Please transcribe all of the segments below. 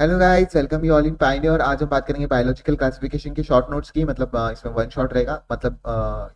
Hello guys, welcome you all in pioneer. आज हम बात करेंगे बायोलॉजिकल क्लासिफिकेशन के शॉर्ट नोट्स की। मतलब इसमें वन शॉट रहेगा। मतलब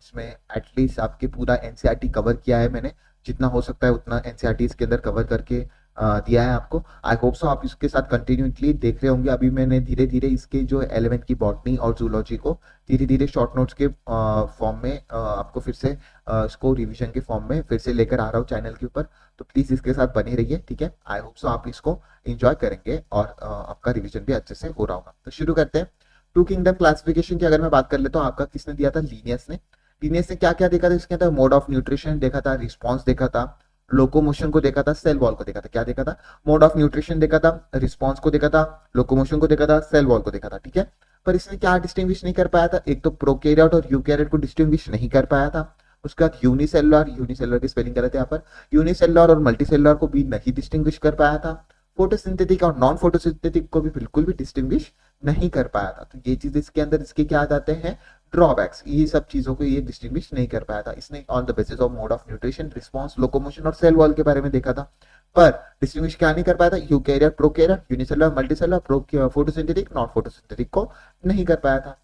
इसमें एटलीस्ट आपके पूरा एनसीईआरटी कवर किया है मैंने। जितना हो सकता है उतना एनसीईआरटी इसके अंदर कवर करके दिया है आपको। आई होप सो आप इसके साथ कंटिन्यूटली देख रहे होंगे। अभी मैंने धीरे धीरे इसके जो 11th की बॉटनी और जूलॉजी को धीरे धीरे शॉर्ट नोट्स के फॉर्म में आपको फिर से इसको रिविजन के फॉर्म में फिर से लेकर आ रहा हूँ चैनल के ऊपर। तो प्लीज इसके साथ बने रहिए, ठीक है। आई होप सो आप इसको इंजॉय करेंगे और आपका रिवीजन भी अच्छे से हो रहा होगा। तो शुरू करते हैं। टू किंगडम क्लासिफिकेशन की अगर मैं बात कर लेता हूँ, आपका किसने दिया था? लीनियस ने। लीनियस ने क्या क्या देखा था इसके अंदर? मोड ऑफ न्यूट्रिशन देखा था, रिस्पॉन्स देखा था, लोकोमोशन को देखा था, सेल वॉल को देखा था। क्या देखा था? मोड ऑफ न्यूट्रिशन देखा था, रिस्पॉन्स को देखा था, लोकोमोशन को देखा था, सेल वॉल को देखा था, ठीक है। पर इसने क्या डिस्टिंग्विश नहीं कर पाया था? एक तो प्रोकैरियोट और यूकैरियोट को डिस्टिंग्विश नहीं कर पाया था। उसके बाद यूनिसेलुलर, यूनिसेलुलर की स्पेलिंग गलत है यहाँ पर, यूनिसेलुलर और मल्टीसेलुलर को भी नहीं डिस्टिंग्विश कर पाया था। फोटोसिंथेटिक और नॉन फोटोसिंथेटिक को भी बिल्कुल भी डिस्टिंग्विश नहीं कर पाया था। तो ये चीज इसके अंदर इसके क्या आ जाते हैं? ड्रॉबैक्स। ये सब चीजों को ये डिस्टिंग्विश नहीं कर पाया था इसने। On the basis of mode of nutrition, response, locomotion और सेल वॉल के बारे में देखा था, पर डिस्टिंग्विश क्या नहीं कर पाया था? Eukaryote, prokaryote, unicellular, multicellular, photosynthetic, non photosynthetic को नहीं कर पाया था।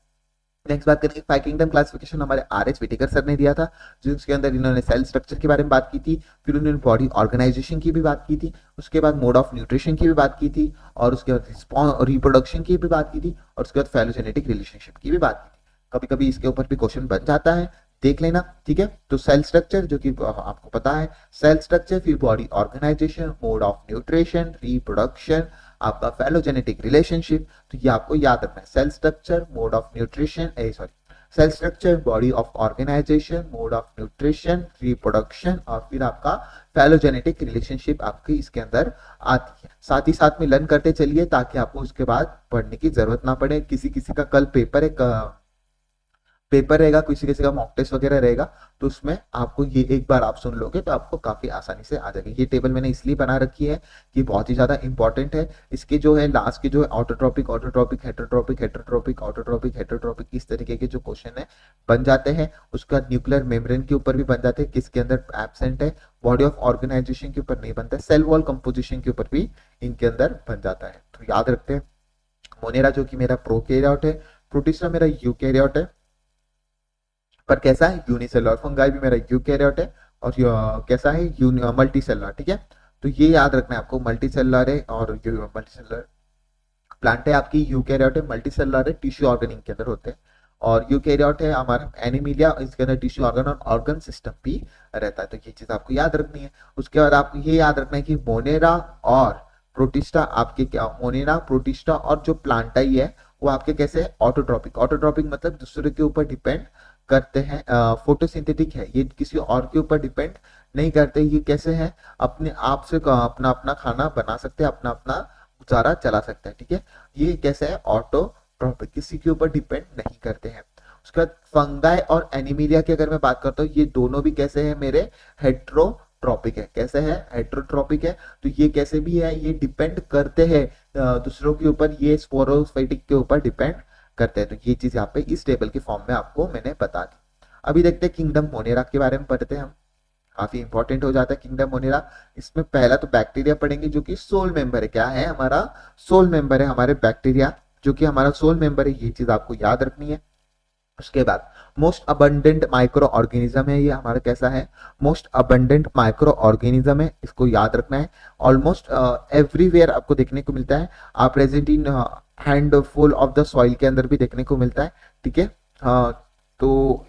नेक्स्ट बात करेंगे फाइव किंगडम क्लासिफिकेशन। हमारे आर एच विटेकर सर ने दिया था, जिसके अंदर इन्होंने सेल स्ट्रक्चर के बारे में बात की थी, फिर उन्होंने बॉडी ऑर्गेनाइजेशन की भी बात की थी, उसके बाद मोड ऑफ न्यूट्रिशन की भी बात की थी, और उसके बाद रिप्रोडक्शन की भी बात की थी, और उसके बाद फैलोजेनेटिक रिलेशनशिप की भी बात की थी। कभी कभी इसके ऊपर भी क्वेश्चन बन जाता है, देख लेना, ठीक है। तो सेल स्ट्रक्चर जो कि आपको पता है, सेल स्ट्रक्चर, फिर body organisation, mode of nutrition, reproduction, आपका फैलोजेनेटिक रिलेशनशिप। तो ये आपको याद रखना है। Cell structure, mode of nutrition, sorry, cell structure, body of organisation, mode of nutrition, reproduction, और फिर आपका फैलोजेनेटिक रिलेशनशिप आपकी इसके अंदर आती है। साथ ही साथ में लर्न करते चलिए ताकि आपको उसके बाद पढ़ने की जरूरत ना पड़े। किसी किसी का कल पेपर रहेगा, किसी किसी का मॉक टेस्ट वगैरह रहेगा, तो उसमें आपको ये एक बार आप सुन लोगे तो आपको काफी आसानी से आ जाएगी। ये टेबल मैंने इसलिए बना रखी है कि बहुत ही ज्यादा इंपॉर्टेंट है। इसके जो है लास्ट के जो है autotrophic, autotrophic, heterotrophic, heterotrophic, autotrophic, heterotrophic, इस तरीके के जो क्वेश्चन है बन जाते हैं। उसके बाद न्यूक्लियर मेम्ब्रेन के ऊपर भी बन जाते हैं, किसके अंदर एब्सेंट है। बॉडी ऑफ ऑर्गेनाइजेशन के ऊपर नहीं बनता है। सेल वॉल कंपोजिशन के ऊपर भी इनके अंदर बन जाता है। तो याद रखते हैं। मोनेरा जो कि मेरा प्रोकैरियोट है, प्रोटिस्टा मेरा यूकैरियोट है, पर कैसा है? यूनिसेलुलर। फंगाई भी मेरा यूकैरियोट है, और कैसा है? मल्टी सेलुलर, ठीक है। तो ये याद रखना है आपको, मल्टी सेलुलर है और मल्टी सेलुलर प्लांट है आपकी, यूकैरियोट है, मल्टी सेलुलर है, टिश्यू ऑर्गन इनके अंदर होते हैं। और यूकैरियोट है हमारा एनिमिलिया, इसके अंदर टिश्यू ऑर्गन और ऑर्गन सिस्टम भी रहता है। तो ये चीज आपको याद रखनी है। उसके बाद आपको ये याद रखना है कि मोनेरा और प्रोटिस्टा आपके क्या, मोनेरा, प्रोटिस्टा और जो प्लांटाई है वो आपके कैसे है? ऑटोट्रॉपिक। ऑटोट्रॉपिक मतलब दूसरे के ऊपर डिपेंड करते हैं। फोटोसिंथेटिक है, ये किसी और के ऊपर डिपेंड नहीं करते। ये कैसे है? अपने आप से अपना अपना खाना बना सकते हैं, अपना अपना गुजारा चला सकते हैं, ठीक है। ये कैसे है? ऑटोट्रॉपिक, किसी के ऊपर डिपेंड नहीं करते हैं। उसके बाद फंगाई और एनिमिलिया की अगर मैं बात करता हूँ, ये दोनों भी कैसे है मेरे? हेट्रोट्रॉपिक है। कैसे है? हेट्रोट्रॉपिक है। तो ये कैसे भी है? ये डिपेंड करते हैं दूसरों के ऊपर, ये स्पोरोफाइटिक के ऊपर डिपेंड करते हैं। तो ये चीज यहाँ पे इस टेबल के फॉर्म में आपको मैंने बता दी। अभी देखते हैं किंगडम मोनेरा के बारे में पढ़ते हैं हम। काफी इंपॉर्टेंट हो जाता है किंगडम मोनेरा। इसमें पहला तो बैक्टीरिया पढ़ेंगे जो कि सोल मेंबर है। क्या है? हमारा सोल मेंबर है हमारे बैक्टीरिया, जो कि हमारा सोल मेंबर है। ये चीज आपको याद रखनी है। उसके बाद मोस्ट अबंडेंट माइक्रो ऑर्गेनिज्म है ये हमारा। कैसा है? मोस्ट अबंडेंट माइक्रो ऑर्गेनिज्म है, इसको याद रखना है। ऑलमोस्ट एवरीवेयर आपको देखने को मिलता है। आप present in handful of the soil के अंदर भी देखने को मिलता है, ठीक है। तो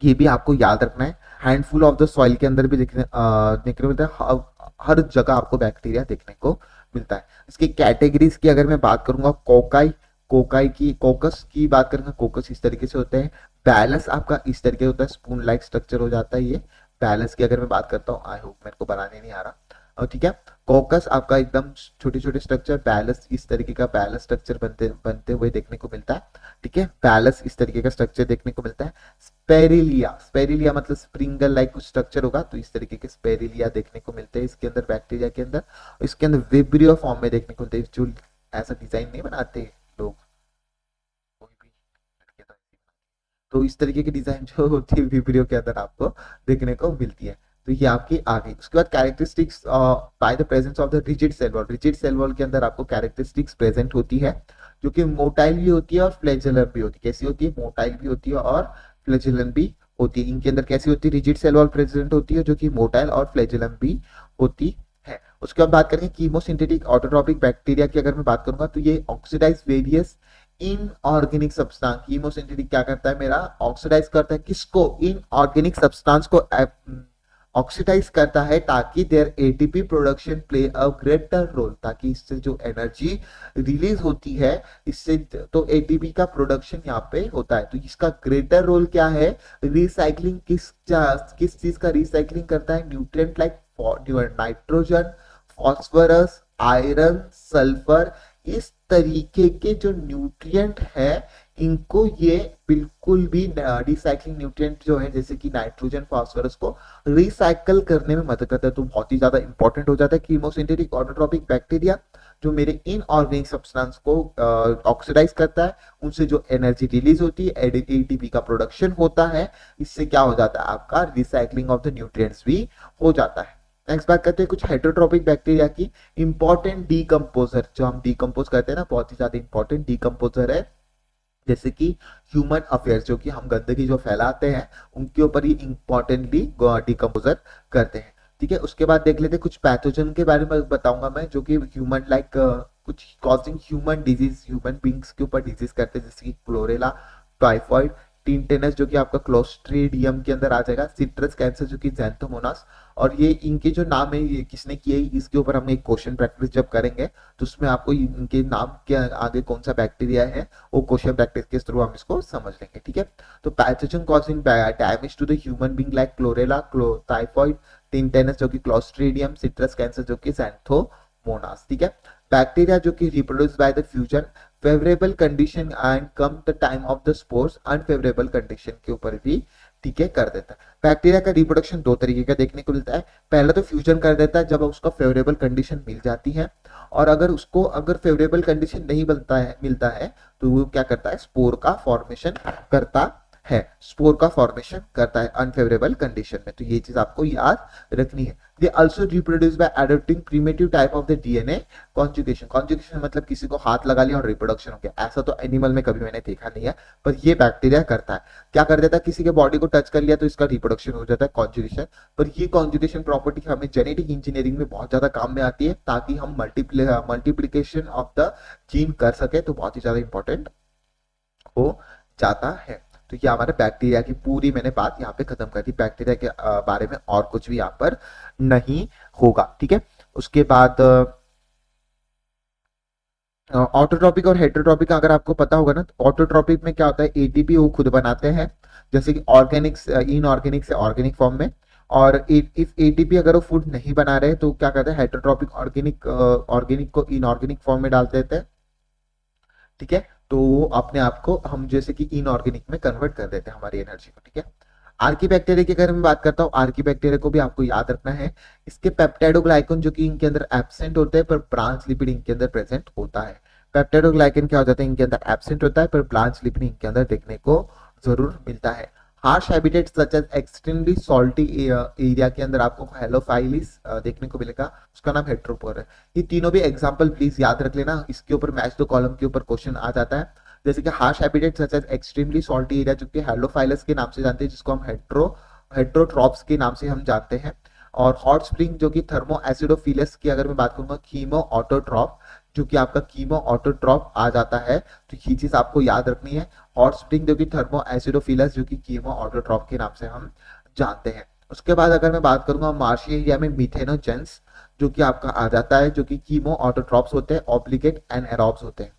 ये भी आपको याद रखना है। हैंडफुल ऑफ द सॉइल के अंदर भी देखने को मिलता है। हर जगह आपको बैक्टीरिया देखने को मिलता है। इसकी कैटेगरीज की अगर मैं बात करूंगा, कोकाई, कोकस की बात करेंगे, कोकस इस तरीके से होते हैं। बैलस आपका इस तरीके होता है, स्पून लाइक स्ट्रक्चर हो जाता है ये। बैलस की अगर मैं बात करता हूँ, आई होप मेरे को बनाने नहीं आ रहा, ठीक है। कोकस आपका एकदम छोटे छोटे स्ट्रक्चर, बैलस इस तरीके का बैलस स्ट्रक्चर बनते बनते हुए देखने को मिलता है, ठीक है। बैलस इस तरीके का स्ट्रक्चर देखने को मिलता है। स्पेरिलिया, स्पेरिलिया मतलब स्प्रिंगल लाइक कुछ स्ट्रक्चर होगा, तो इस तरीके के स्पेरिलिया देखने को मिलते हैं इसके अंदर, बैक्टीरिया के अंदर। इसके अंदर विब्रियो फॉर्म में देखने को मिलते हैं, जो ऐसा डिजाइन नहीं बनाते लोग, कोई भी लड़के तो इस तरीके की डिजाइन जो होती है विब्रियो के अंदर आपको देखने को मिलती है। तो ये आपकी आ गई। उसके बाद characteristics by the presence of the rigid cell wall. Rigid cell wall के अंदर आपको कैरेक्टरिस्टिक्स प्रेजेंट होती है जो कि मोटाइल भी होती है और फ्लैजेलर भी होती है। कैसी होती है? मोटाइल भी होती है और फ्लैजेलम भी होती है। इनके अंदर कैसी होती है? रिजिड सेल वॉल प्रेजेंट होती है जो कि मोटाइल और फ्लैजेलम भी होती है। उसके बाद बात करेंगे कीमोसिंथेटिक ऑटोट्रॉपिक बैक्टीरिया की। अगर मैं बात करूंगा तो ये oxidise various inorganic substance. Chemosynthetic क्या करता है? मेरा ऑक्सीडाइज करता है किसको? इनऑर्गेनिक सब्सटेंस को ऑक्सीडाइज करता है ताकि their ATP production play a greater role, ताकि इससे जो एनर्जी रिलीज होती है इससे तो एटीपी का प्रोडक्शन यहाँ पे होता है। तो इसका ग्रेटर रोल क्या है? रिसाइकलिंग। किस चीज का रिसाइकलिंग करता है? Nutrient like nitrogen, phosphorus, iron, sulphur, इस तरीके के जो न्यूट्रिएंट है इनको ये बिल्कुल भी रिसाइकलिंग न्यूट्रिएंट जो है जैसे कि नाइट्रोजन, फास्फोरस को रिसाइकल करने में मदद करता है। तो बहुत ही ज्यादा इंपॉर्टेंट हो जाता है कीमोसिंथेटिक ऑटोट्रॉपिक बैक्टीरिया जो मेरे इनऑर्गेनिक सब्सटेंस को ऑक्सीडाइज करता है, उनसे जो एनर्जी रिलीज होती है, एटीपी का प्रोडक्शन होता है, इससे क्या हो जाता है? आपका रिसाइकलिंग ऑफ द न्यूट्रिएंट्स भी हो जाता है। नेक्स्ट बात करते हैं कुछ हेटेरोट्रोपिक बैक्टीरिया की। इंपॉर्टेंट डीकंपोजर जो हम डीकंपोज करते हैं ना, बहुत ही ज्यादा इंपॉर्टेंट डीकंपोजर है जैसे कि ह्यूमन अफेयर्स, जो कि हम गंदगी जो फैलाते हैं उनके ऊपर ही इंपॉर्टेंटली डिकम्पोजर करते हैं। ठीक है, उसके बाद देख लेते हैं कुछ पैथोजन के बारे में बताऊंगा मैं जो कि ह्यूमन लाइक कुछ causing human disease, human beings के ऊपर डिजीज करते हैं जैसे कि क्लोरेला, टाइफॉइड, टिंटेनस जो कि आपका क्लोस्ट्रीडियम के अंदर आ जाएगा, सिट्रस कैंसर जो कि ज़ैंथोमोनास। और ये इनके जो नाम है ये किसने किए, इसके ऊपर हम एक क्वेश्चन प्रैक्टिस जब करेंगे तो उसमें आपको इनके नाम के आगे कौन सा बैक्टीरिया है वो क्वेश्चन प्रैक्टिस के थ्रू हम इसको समझ लेंगे। ठीक है, तो pathogen causing damage to the human being like cholera, typhoid, tetanus जो कि क्लोस्ट्रीडियम, सिट्रस कैंसर जो कि ज़ैंथोमोनास। ठीक है, बैक्टीरिया जो कि reproduce by the fusion, favourable condition and come the time of the spores, unfavourable condition के ऊपर भी ठीक है कर देता है। बैक्टीरिया का रिप्रोडक्शन दो तरीके का देखने को मिलता है। पहला तो फ्यूजन कर देता है जब उसका फेवरेबल कंडीशन मिल जाती है, और अगर फेवरेबल कंडीशन नहीं मिलता है तो वो क्या करता है? स्पोर का फॉर्मेशन करता है, स्पोर का फॉर्मेशन करता है अनफेवरेबल कंडीशन में। तो ये चीज आपको याद रखनी है। They also reproduce by adopting primitive type of the DNA conjugation. Conjugation मतलब किसी को हाथ लगा लिया और रिप्रोडक्शन हो गया, ऐसा तो एनिमल में कभी मैंने देखा नहीं है, पर ये बैक्टीरिया करता है। क्या कर देता है? किसी के बॉडी को टच कर लिया तो इसका रिप्रोडक्शन हो जाता है, कॉन्जुगेशन। पर ये कॉन्जुगेशन प्रॉपर्टी हमें जेनेटिक इंजीनियरिंग में बहुत ज्यादा काम में आती है ताकि हम मल्टीप्लीकेशन ऑफ द जीन कर सके, तो बहुत ही ज्यादा इंपॉर्टेंट हो जाता है। तो ये हमारे बैक्टीरिया की पूरी मैंने बात यहाँ पे खत्म कर दी। बैक्टीरिया के बारे में और कुछ भी यहाँ पर नहीं होगा। ठीक है, उसके बाद ऑटोट्रॉपिक और हेटेरोट्रॉपिक अगर आपको पता होगा ना, तो ऑटोट्रॉपिक में क्या होता है? एटीपी वो खुद बनाते हैं जैसे कि ऑर्गेनिक इनऑर्गेनिक से ऑर्गेनिक फॉर्म में। और इफ एटीपी अगर वो फूड नहीं बना रहे तो क्या करते हैं? हेटेरोट्रॉपिक ऑर्गेनिक को इनऑर्गेनिक फॉर्म में डाल देते हैं। ठीक है, तो वो अपने आप को हम जैसे कि इनऑर्गेनिक में कन्वर्ट कर देते हैं हमारी एनर्जी को। ठीक है, आर्की बैक्टीरिया की अगर मैं बात करता हूँ, आर्की बैक्टीरिया को भी आपको याद रखना है। इसके पेप्टाइडोग्लाइकन जो कि इनके अंदर एब्सेंट होते हैं पर ब्रांच लिपिड इनके अंदर प्रेजेंट होता है। पेप्टाइडोग्लाइकन क्या हो जाता है? इनके अंदर एब्सेंट होता है पर ब्रांच लिपिड इनके अंदर देखने को जरूर मिलता है। Harsh habitat such as extremely salty area के अंदर आपको हेलोफाइलिस देखने को मिलेगा, उसका नाम हेट्रोपोर है। ये तीनों भी एग्जांपल प्लीज याद रख लेना, इसके ऊपर मैच द कॉलम के ऊपर क्वेश्चन आ जाता है। जैसे कि harsh habitat such as extremely salty area जो कि हेलोफाइलस के नाम से जानते हैं, जिसको हम हेट्रोट्रॉप्स के नाम से हम जानते हैं। और हॉट स्प्रिंग जो कि थर्मो एसिडोफिलस की अगर मैं बात करूंगा, कीमो ऑटोट्रॉप जो कि आपका कीमो ऑटोट्रॉप आ जाता है। तो ये चीज आपको याद रखनी है, हॉट स्प्रिंग जो कि थर्मो एसिडोफिलस जो कि कीमो ऑटोट्रॉप के नाम से हम जानते हैं। उसके बाद अगर मैं बात करूंगा मार्शी एरिया में मिथेनोजेंस जो कि आपका आ जाता है, जो कि कीमो ऑटोट्रॉप्स होते हैं, ऑब्लिगेट एनाएरोब्स होते हैं।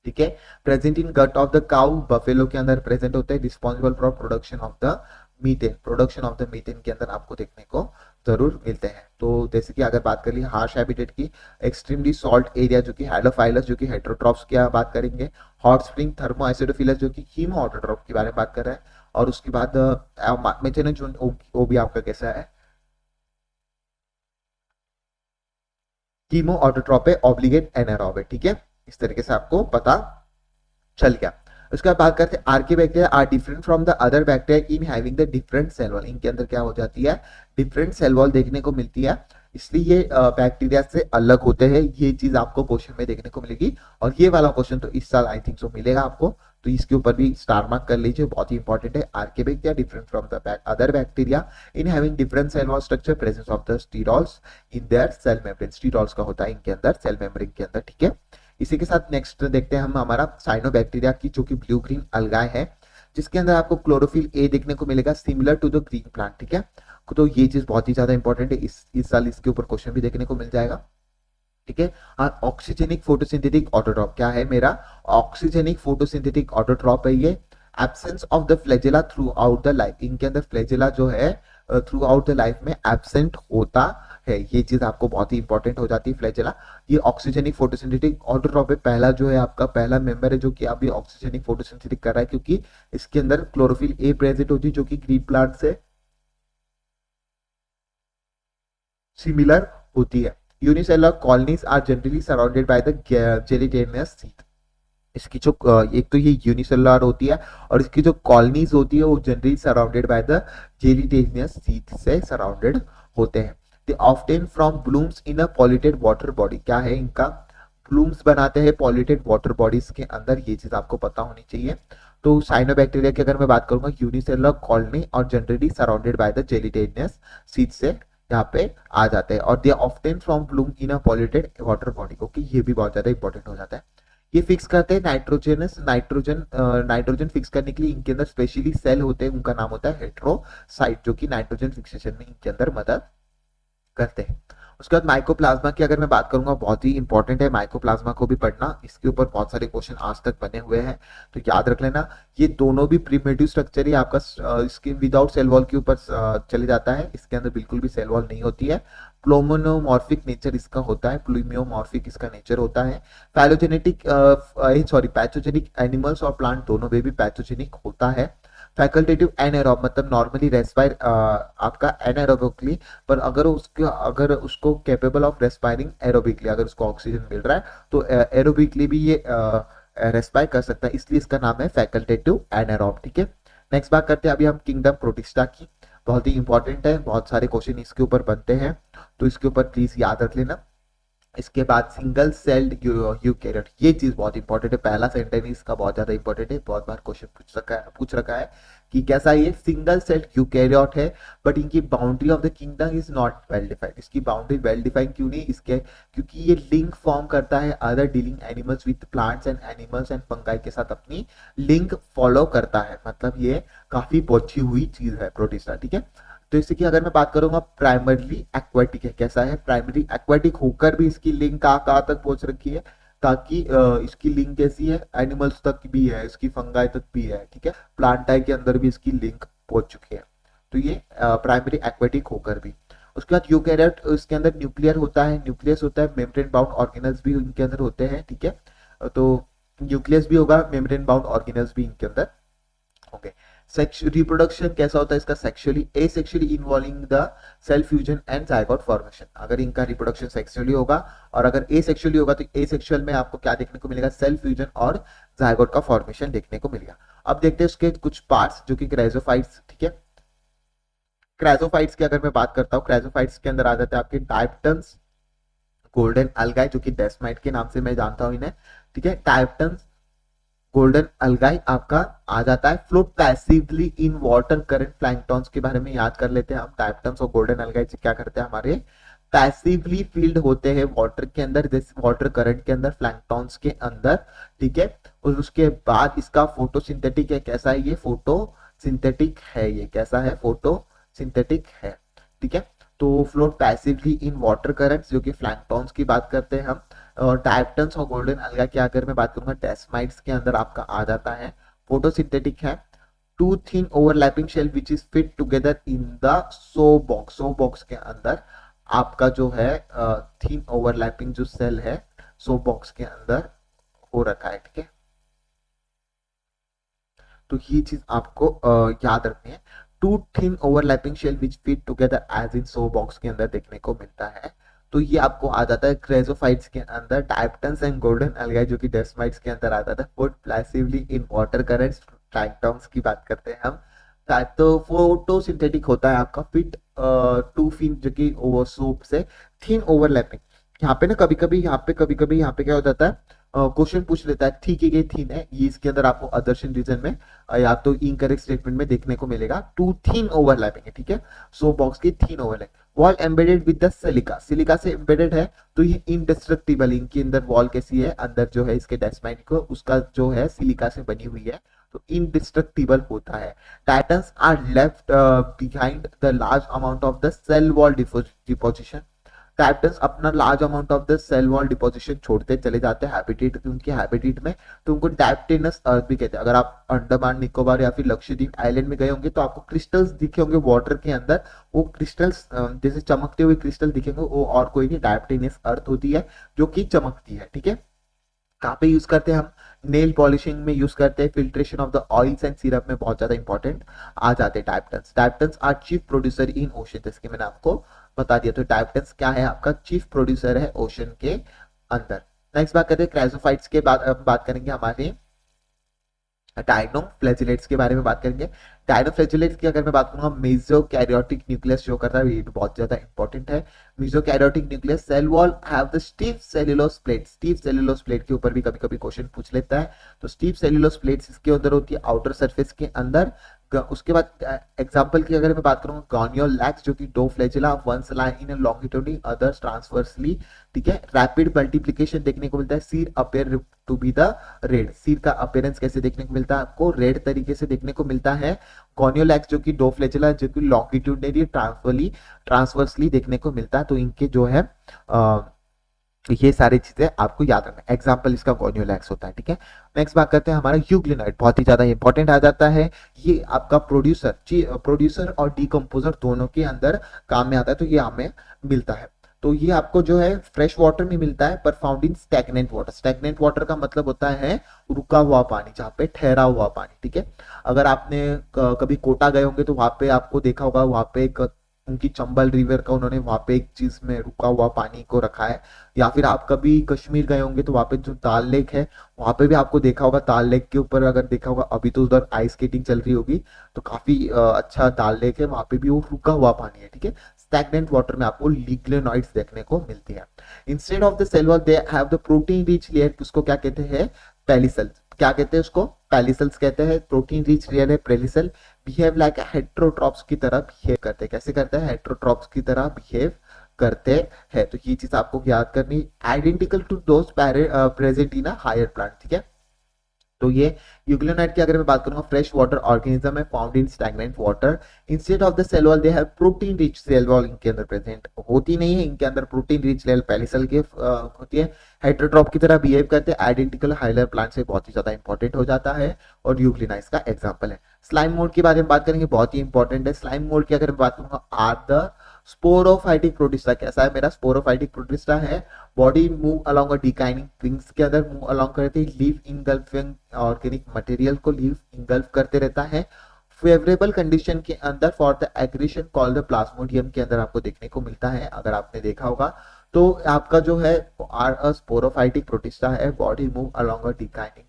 ठीक है, present in gut of the cow, buffalo के अंदर प्रेजेंट होते हैं, responsible for production of the methane, production of the methane के अंदर आपको देखने को जरूर मिलते हैं। तो जैसे कि अगर बात कर ली हार्श हैबिटेट की, एक्सट्रीमली सॉल्ट एरिया जो कि हेलोफाइलस जो कि हेट्रोट्रॉप्स की बात करेंगे, हॉट स्प्रिंग थर्मो एसिडोफिलस जो कि कीमो ऑटोट्रॉप के बारे में बात कर रहे हैं, और उसके बाद मिथेनोजोन वो भी आपका कैसा है? कीमो ऑटोट्रॉप है, ऑब्लिगेट एनाएरोब है। ठीक है, इस तरीके से आपको पता चल गया। उसके बाद बात करते हैं archaebacteria are different from the other bacteria in having the different cell wall. इनके अंदर क्या हो जाती है, डिफरेंट सेल वॉल देखने को मिलती है, इसलिए ये बैक्टीरिया से अलग होते हैं। ये चीज आपको क्वेश्चन में देखने को मिलेगी, और ये वाला क्वेश्चन तो इस साल आई थिंक सो मिलेगा आपको, तो इसके ऊपर भी स्टार मार्क कर लीजिए, बहुत ही इंपॉर्टेंट है। Archaebacteria different from the other bacteria in having different cell wall structure, presence of the sterols in their cell membrane. Sterols का होता है इनके अंदर सेल मेम्ब्रेन के अंदर, ठीक है। इसी के साथ नेक्स्ट देखते हैं हम हमारा साइनोबैक्टीरिया की, जो कि ब्लू ग्रीन अलगाए है, जिसके अंदर आपको क्लोरोफिल ए देखने को मिलेगा similar to the green plant, ठीक है। तो ये चीज बहुत ही ज्यादा इंपॉर्टेंट है, इस साल इसके ऊपर क्वेश्चन भी देखने को मिल जाएगा, ठीक है। और ऑक्सीजेनिक फोटोसिंथेटिक ऑटोट्रॉप क्या है मेरा, ऑक्सीजेनिक फोटोसिंथेटिक ऑटोट्रॉप है ये। Absence of the flagella through out the life, इनके अंदर फ्लैजेला जो है थ्रू आउट द लाइफ में एब्सेंट होता है, ये चीज आपको बहुत ही इंपॉर्टेंट हो जाती है फ्लैजेला। ये ऑक्सीजेनिक फोटोसिंथेटिक ऑटोट्रॉप है, पहला जो है आपका पहला मेंबर है जो कि अभी ऑक्सीजेनिक फोटोसिंथेटिक कर रहा है, क्योंकि इसके अंदर क्लोरोफिल ए प्रेजेंट होती है जो कि ग्रीन प्लांट से सिमिलर होती है। Unicellular colonies are generally surrounded by the gelatinous sheath. इसकी जो एक तो ये यूनिसेलुलर होती है, और इसकी जो कॉलोनीज होती है वो generally surrounded by the gelatinous sheath से सराउंडेड होते हैं। They often from blooms in a polluted water body, क्या है इनका, ब्लूम्स बनाते हैं पॉल्यूटेड वाटर बॉडीज के अंदर, ये चीज आपको पता होनी चाहिए। तो साइनोबैक्टीरिया की अगर मैं बात करूंगा, यूनिसेलुलर कॉलोनी और generally surrounded by the gelatinous sheath से यहाँ पे आ जाते हैं, और they often from bloom in a polluted water body. Okay, ये भी बहुत ज्यादा इंपॉर्टेंट हो जाता है। ये फिक्स करते हैं नाइट्रोजन फिक्स करने के लिए इनके अंदर स्पेशली सेल होते हैं, उनका नाम होता है हेट्रोसाइट, जो कि नाइट्रोजन फिक्सेशन में इनके अंदर मदद करते हैं। उसके बाद माइकोप्लाज्मा की अगर मैं बात करूंगा, बहुत ही इंपॉर्टेंट है माइकोप्लाज्मा को भी पढ़ना, इसके ऊपर बहुत सारे क्वेश्चन आज तक बने हुए हैं, तो याद रख लेना। ये दोनों भी प्रिमिटिव स्ट्रक्चर ही आपका इसके विदाउट सेल वॉल के ऊपर चले जाता है, इसके अंदर बिल्कुल भी सेल वॉल नहीं होती है। प्लोमोनोमॉर्फिक नेचर इसका होता है, प्लूमियोमॉर्फिक इसका नेचर होता है। पैथोजेनेटिक पैथोजेनिक एनिमल्स और प्लांट दोनों में भी पैथोजेनिक होता है। फैकल्टेटिव एनएरोब मतलब नॉर्मली रेस्पायर आपका एनएरोबिकली, पर अगर उसको कैपेबल ऑफ रेस्पायरिंग एरोबिकली, अगर उसको ऑक्सीजन मिल रहा है तो एरोबिकली भी ये रेस्पायर कर सकता है, इसलिए इसका नाम है फैकल्टेटिव एनएरोब, ठीक है। नेक्स्ट बात करते हैं अभी हम किंगडम प्रोटिस्टा की, बहुत ही इंपॉर्टेंट है, बहुत सारे क्वेश्चन इसके ऊपर बनते हैं, तो इसके ऊपर प्लीज याद रख लेना। इसके बाद सिंगल सेल्ड यूकैरियोट, ये चीज बहुत इंपॉर्टेंट है, पहला सेंटेंस इसका बहुत ज्यादा इंपॉर्टेंट है, बहुत बार क्वेश्चन पूछ रखा है कि कैसा ये सिंगल सेल्ड यूकैरियोट है, बट इनकी boundary of the kingdom is not well defined. इसकी बाउंड्री वेल डिफाइंड क्यों नहीं, इसके क्योंकि ये लिंक फॉर्म करता है other dealing animals with plants and animals and fungi के साथ अपनी लिंक फॉलो करता है, मतलब ये काफी पहुंची हुई चीज है प्रोटिस्टा, ठीक है। तो इससे कि अगर मैं बात करूंगा प्राइमरली एक्वाटिक है, कैसा है, प्राइमरी एक्वाटिक होकर भी इसकी लिंक कहाँ तक पहुंच रखी है, ताकि इसकी लिंक कैसी है, एनिमल्स तक भी है, इसकी फंगाई तक भी है, ठीक है, प्लांटाई के अंदर भी इसकी लिंक पहुंच चुकी है, तो ये प्राइमरी एक्वाटिक होकर भी। उसके बाद यूकैरियोट, इसके अंदर न्यूक्लियर होता है, न्यूक्लियस होता है, मेम्ब्रेन बाउंड ऑर्गेनल्स भी इनके अंदर होते हैं, ठीक है, तो न्यूक्लियस भी होगा, मेम्ब्रेन बाउंड ऑर्गेनल्स भी इनके अंदर होंगे। रिप्रोडक्शन कैसा होता है इसका, sexually asexually involving the cell fusion and zygote formation. अगर इनका रिप्रोडक्शन सेक्सुअली होगा, और अगर एसेक्सुअली होगा तो एसेक्सुअल में आपको क्या देखने को मिलेगा, सेल फ्यूजन और जायगोट का फॉर्मेशन देखने को मिलेगा। अब देखते हैं उसके कुछ पार्ट्स जो कि क्राइजोफाइट्स, ठीक है। क्राइजोफाइट्स की अगर मैं बात करता हूँ, क्राइजोफाइट्स के अंदर आ जाते हैं आपके डायप्टन्स, गोल्डन अलगाई जो कि डेस्माइट के नाम से मैं जानता हूँ इन्हें, ठीक है, डायप्टन्स गोल्डन अलगाई आपका आ जाता है। Float passively in water current planktons के बारे में याद कर लेते हैं हम, डायप्टन्स और गोल्डन अलगाई से क्या करते हैं, हमारे पैसिवली फील्ड होते हैं वाटर के अंदर, जैसे वाटर करंट के अंदर, प्लैंक्टॉन्स के अंदर, ठीक है। और उसके बाद इसका फोटोसिंथेटिक है, कैसा है ये, फोटोसिंथेटिक है, ये कैसा है, फोटोसिंथेटिक है, ठीक है। तो float passively in water currents, जो कि प्लैंक्टॉन्स की बात करते हैं हम। और डायप्टन्स और गोल्डन अलगा की अगर मैं बात करूंगा, डेस्माइट्स के अंदर आपका आ जाता है, फोटोसिंथेटिक है। Two thin overlapping shell which is fit together in the soap box के अंदर आपका जो है थिन ओवरलैपिंग जो सेल है सो बॉक्स के अंदर हो रखा है, ठीक है। तो ये चीज आपको याद रखनी है। Two thin overlapping shell which fit together as in soap box के अंदर देखने को मिलता है, तो ये आपको आ जाता है क्रेजोफाइट्स के अंदर। डायप्टन्स एंड गोल्डन अलगाई जो कि डेस्माइट्स के अंदर आता था। फुट प्लासिवली इन वाटर करंट्स, ट्राइक्टॉन्स की बात करते हैं हम। तो फोटोसिंथेटिक होता है आपका फिट टू फिन जो कि ओवर सोप से थिन ओवरलैपिंग। यहाँ पे ना कभी कभी यहाँ पे क्या हो जाता है, क्वेश्चन पूछ लेता है ठीक है ये थीन है, ये इसके अंदर आपको अदर्शन रीजन में या तो इनकरेक्ट स्टेटमेंट में देखने को मिलेगा। टू थीन ओवरलैपिंग है, ठीक है। सो बॉक्स की thin overlap. Wall embedded with the silica, silica से एम्बेडेड है तो ये इनडिस्ट्रक्टिबल, इनके अंदर वॉल कैसी है, अंदर जो है इसके डेस्माइन को उसका जो है सिलिका से बनी हुई है, तो इनडिस्ट्रक्टिबल होता है। Diatoms are left behind the large amount of the cell wall deposition. Diatoms अपना large amount of the cell wall deposition छोड़ते चले जाते हैं हैबिटेट, उनके हैबिटेट में, तो उनको डायप्टेनस अर्थ भी कहते हैं। अगर आप अंडमान निकोबार या फिर लक्षद्वीप आइलैंड में गए होंगे तो आपको क्रिस्टल्स दिखे होंगे वाटर के अंदर, वो क्रिस्टल्स जैसे चमकते हुए क्रिस्टल दिखेंगे, वो और कोई नहीं डायप्टेनस अर्थ होती है जो कि चमकती है, ठीक है। कहाँ पे यूज करते हैं हम, नेल पॉलिशिंग में यूज करते हैं, filtration of the oils and syrup में बहुत ज्यादा इंपॉर्टेंट आ जाते हैं diatoms. Diatoms are chief producer in ocean, जैसे कि मैंने आपको बता दिया। तो टाइप्टन्स क्या है, आपका चीफ प्रोड्यूसर है ओशन के अंदर। नेक्स्ट बात करते हैं क्राइसोफाइट्स के बाद, बात करेंगे हमारे डायनोफ्लैजिलेट्स के बारे में बात करेंगे। डायनोफ्लैजिलेट्स की अगर मैं बात करूंगा, मेसोकैरियोटिक न्यूक्लियस जो करता है, ये भी बहुत ज्यादा इंपॉर्टेंट है। Mesokaryotic nucleus cell wall have the stiff cellulose plate, stiff cellulose plate के ऊपर भी कभी कभी क्वेश्चन पूछ लेता है। तो स्टीफ सेल्यूलोज प्लेट्स इसके अंदर होती है आउटर सरफेस के अंदर। उसके बाद एग्जांपल की अगर मैं बात करूंगा, गॉनियोलैक्स जो कि दो flagella, ones lie in longitudinally others transversely, ठीक है। रैपिड मल्टीप्लिकेशन देखने को मिलता है। Sea appear to be the red, sea का अपेयरेंस कैसे देखने को मिलता है आपको, रेड तरीके से देखने को मिलता है। गॉनियोलैक्स जो कि दो फ्लैजिला जो कि लॉन्गिट्यूडनली ट्रांसवर्सली देखने को मिलता है। तो इनके जो है ये सारी चीजें आपको याद रखना। एग्जांपल इसका गॉनियोलैक्स होता है, ठीक है। नेक्स्ट बात करते हैं हमारा यूग्लिनाइड, बहुत ही ज्यादा इंपॉर्टेंट आ जाता है। ये आपका प्रोड्यूसर और डीकम्पोजर दोनों के अंदर काम में आता है, तो ये हमें मिलता है। तो ये आपको जो है फ्रेश वाटर में मिलता है, पर found in stagnant water. Stagnant water का मतलब होता है रुका हुआ पानी, जहाँ पे ठहरा हुआ पानी, ठीक है। अगर आपने कभी कोटा गए होंगे तो वहां पे आपको देखा होगा, वहां पे एक उनकी चंबल रिवर का उन्होंने वहां पे एक चीज में रुका हुआ पानी को रखा है। या फिर आप कभी कश्मीर गए होंगे तो वहां पे जो दाल लेक है, वहां पे भी आपको देखा होगा, दाल लेक के ऊपर अगर देखा होगा, अभी तो उधर आइस स्केटिंग चल रही होगी, तो काफी अच्छा दाल लेक है, वहां पे भी वो रुका हुआ पानी है, ठीक है। स्टैग्नेंट वाटर में आपको लिग्नोइड्स देखने को मिलती है। Instead of the cell wall they have the protein rich layer, उसको क्या कहते हैं, पेलिसल, क्या कहते हैं उसको, पेलिसल्स कहते हैं। प्रोटीन रिच लेयर है पेलिसल। बिहेव लाइक हेट्रोट्रॉप्स की तरह बिहेव करते हैं, कैसे करते हैं, हेट्रोट्रॉप्स की तरह बिहेव करते हैं। तो ये चीज आपको याद करनी, identical to those present in a higher plant, ठीक है। तो ये यूग्लिनाइड की अगर मैं बात करूंगा, फ्रेश वाटर ऑर्गेनिज्म है, found in stagnant water. Instead of the cell wall they have protein rich cell wall, इनके अंदर प्रेजेंट होती नहीं है, इनके अंदर प्रोटीन रिच सेल पेलिसल के होती है। हेट्रोट्रॉप की तरह बिहेव करते हैं, आइडेंटिकल हाइलर प्लांट से बहुत ही ज्यादा इंपॉर्टेंट हो जाता है, और यूग्लिनाइड का एग्जाम्पल है। स्लाइम मोल्ड के बारे में बात करेंगे, बहुत ही इंपॉर्टेंट है। स्लाइम मोल्ड की अगर मैं बात करूंगा, आर द स्पोरोफाइटिक प्रोटिस्टा, कैसा है मेरा स्पोरोफाइटिक प्रोटिस्टा है। Body move along a declining wings के अंदर मूव अलोंग करते हैं। लीव इंगल्फिंग ऑर्गेनिक मटेरियल को लीव इंगल्फ करते रहता है। फेवरेबल कंडीशन के अंदर for the aggregation called the plasmodium के अंदर आपको देखने को मिलता है, अगर आपने देखा होगा तो। आपका जो है आर अ स्पोरोफाइटिक प्रोटिस्टा है, body move along a decaying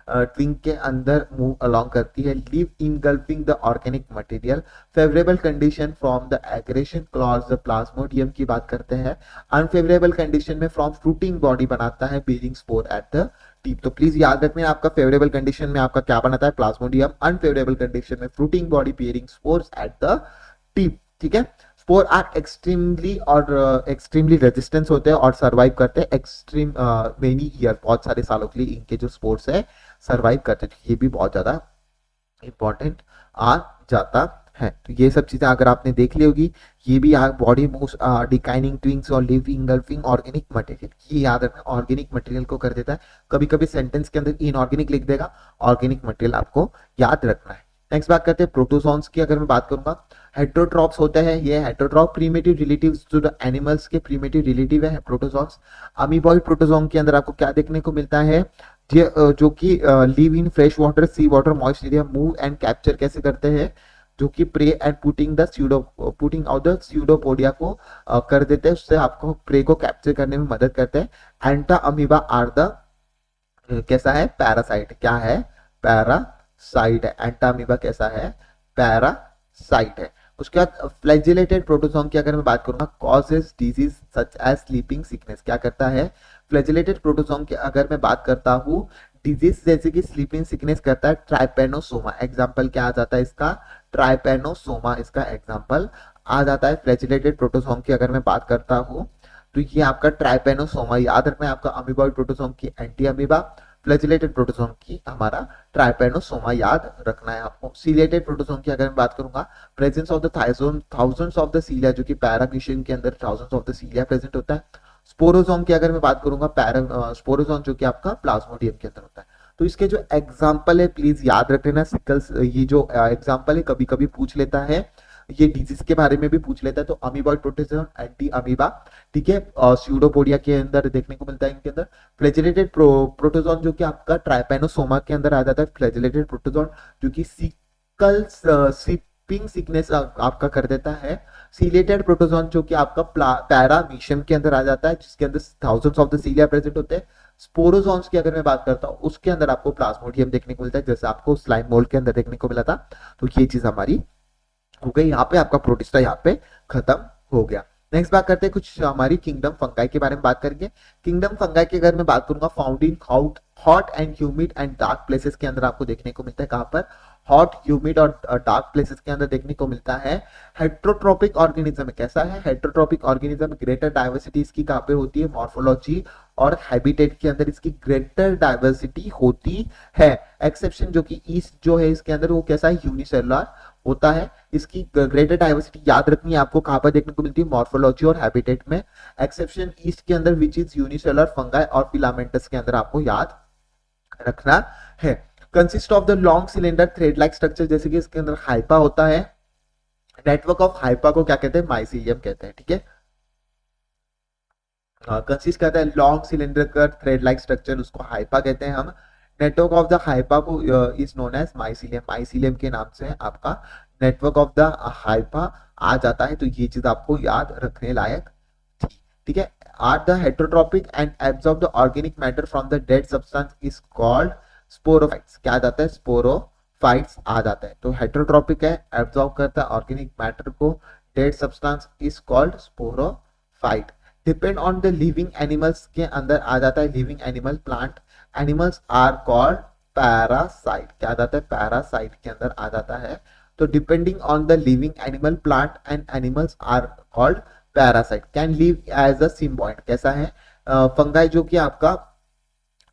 twig के अंदर मूव अलोंग करती है। Leave engulfing the organic material. Favourable condition from the aggregation called the plasmodium की बात करते हैं। अनफेवरेबल कंडीशन में फ्रॉम फ्रूटिंग बॉडी बनाता है bearing spore at the tip. तो प्लीज याद रखना, आपका फेवरेबल कंडीशन में आपका क्या बनाता है, प्लाज्मोडियम। अनफेवरेबल कंडीशन में fruiting body bearing spores at the tip, ठीक है। स्पोर आर एक्सट्रीमली रेजिस्टेंस होते हैं और सर्वाइव करते हैं एक्सट्रीम मेनी ईयर, बहुत सारे सालों के लिए इनके जो स्पोर्स है सर्वाइव करते हैं। ये भी बहुत ज्यादा इंपॉर्टेंट आ जाता है। तो ये सब चीजें अगर आपने देख ली होगी, ये भी बॉडी मूव्स डिकाइनिंग ट्विंग्स और लिव इंगल्फिंग ऑर्गेनिक मटेरियल, ये याद रखना, ऑर्गेनिक मटेरियल को कर देता है। कभी कभी सेंटेंस के अंदर इनऑर्गेनिक लिख देगा, ऑर्गेनिक मटेरियल आपको याद रखना है। नेक्स्ट बात करते हैं प्रोटोजोन्स की अगर मैं बात करूंगा, हेट्रोट्रॉप्स होते हैं। ये हेट्रोट्रॉप प्रीमेटिव रिलेटिव्स जो एनिमल्स के प्रीमेटिव रिलेटिव है प्रोटोजोन्स। अमीबॉइड प्रोटोजोन के अंदर आपको क्या देखने को मिलता है, जो कि live in fresh water, sea water, moist area, move and capture कैसे करते हैं, जो कि prey and putting out the pseudopodia को कर देते हैं, उससे आपको प्रे को कैप्चर करने में मदद करते हैं। एंटा अमीबा आर द कैसा है, पैरासाइट। क्या है, पैरासाइट है। एंटा अमीबा कैसा है, पैरासाइट है। उसके बाद फ्लैजिलेटेड प्रोटोजोम की अगर मैं बात करूंगा, causes disease such as sleeping sickness. क्या करता है, फ्लैजिलेटेड प्रोटोजोम की अगर मैं बात करता हूँ, डिजीज जैसे कि स्लीपिंग सिकनेस करता है ट्राइपेनोसोमा। एग्जांपल क्या आ जाता है इसका, ट्राइपेनोसोमा इसका एग्जांपल आ जाता है। फ्लैजिलेटेड प्रोटोजोम की अगर मैं बात करता हूँ तो ये आपका ट्राइपेनोसोमा, याद रखना है आपका, अमीबॉइड प्रोटोजोम की एंटी अमीबा, फ्लैजिलेटेड प्रोटोजोम की हमारा ट्राइपेनोसोमा याद रखना है आपको। सीलिएटेड प्रोटोजोम की अगर मैं बात करूंगा, presence of the thousands of the cilia, जो कि पैरामीशियम के अंदर thousands of the cilia present होता है। स्पोरोजोम की अगर मैं बात करूंगा, स्पोरोजोम जो कि आपका प्लाज्मोडियम के अंदर होता है। तो इसके जो एग्जाम्पल है प्लीज याद रख लेना, सिकल्स, ये जो एग्जाम्पल है कभी कभी पूछ लेता है, ये डिजीज के बारे में भी पूछ लेता है। तो अमीबॉइड प्रोटोजोम, एंटी अमीबा, ठीक है, स्यूडोपोडिया के अंदर देखने को मिलता है इनके अंदर। फ्लैजिलेटेड प्रोटोजोन जो कि आपका ट्राइपेनोसोमा के अंदर आ जाता है। फ्लैजिलेटेड प्रोटोजोन जो कि स्लीपिंग सिकनेस आपका कर देता है। सीलिएटेड प्रोटोजोन जो कि आपका पैरामीशियम के अंदर आ जाता है, जिसके अंदर thousands of the cilia present होते हैं। स्पोरोजोन्स की अगर मैं बात करता हूँ, उसके अंदर आपको प्लाज्मोडियम देखने को मिलता है, जैसे आपको स्लाइम मोल्ड के अंदर देखने को मिला था। तो ये चीज हमारी हो गई, यहाँ पे आपका प्रोटिस्टा यहाँ पे खत्म हो गया। नेक्स्ट बात करते हैं कुछ हमारी किंगडम फंगाई के बारे में बात करेंगे। किंगडम फंगाई की अगर मैं बात करूंगा, found in hot and humid and dark places के अंदर आपको देखने को मिलता है। कहां पर, हॉट, ह्यूमिड और डार्क प्लेसेस के अंदर देखने को मिलता है। हेट्रोट्रोपिक ऑर्गेनिज्म है, कैसा है, हेट्रोट्रोपिक ऑर्गेनिज्म। ग्रेटर डाइवर्सिटी इसकी कहां पे होती है, मॉर्फोलॉजी और हैबिटेट के अंदर इसकी ग्रेटर डाइवर्सिटी होती है। एक्सेप्शन जो कि ईस्ट जो है इसके अंदर, वो कैसा है, यूनिसेलुलर होता है। इसकी ग्रेटर डाइवर्सिटी याद रखनी है आपको, कहां पर देखने को मिलती है, मॉर्फोलॉजी और हैबिटेट में। एक्सेप्शन ईस्ट के अंदर विच इज यूनिसेलुलर फंगाई और फिलामेंटस के अंदर आपको याद रखना है। Consist of the long cylinder thread like structure, जैसे कि इसके अंदर हाइपा होता है। नेटवर्क ऑफ हाइपा को क्या कहते हैं, माइसीलियम कहते हैं, ठीक है। कंसिस्ट करता है लॉन्ग सिलेंडर का थ्रेड लाइक स्ट्रक्चर, उसको हाइपा कहते हैं हम। नेटवर्क ऑफ द हाइपा को is known as mycelium, mycelium के नाम से आपका नेटवर्क ऑफ द हाइपा आ जाता है। तो ये चीज आपको याद रखने लायक थी, ठीक है। Are the heterotrophic and absorb the organic matter from the dead substance is called saprophytes. क्या आ जाता है, स्पोरोफाइट्स आ जाता है। तो हेट्रोट्रोपिक है, एब्जॉर्ब करता है ऑर्गेनिक मैटर को, dead substance is called saprophyte. Depend on the living animals के अंदर आ जाता है, living animal, plant animals are called parasite. क्या आ जाता है, पैरासाइट के अंदर आ जाता है। तो depending on the living animal, plant and animals are called parasite. Can live as a symbiont, कैसा है, फंगाई जो कि आपका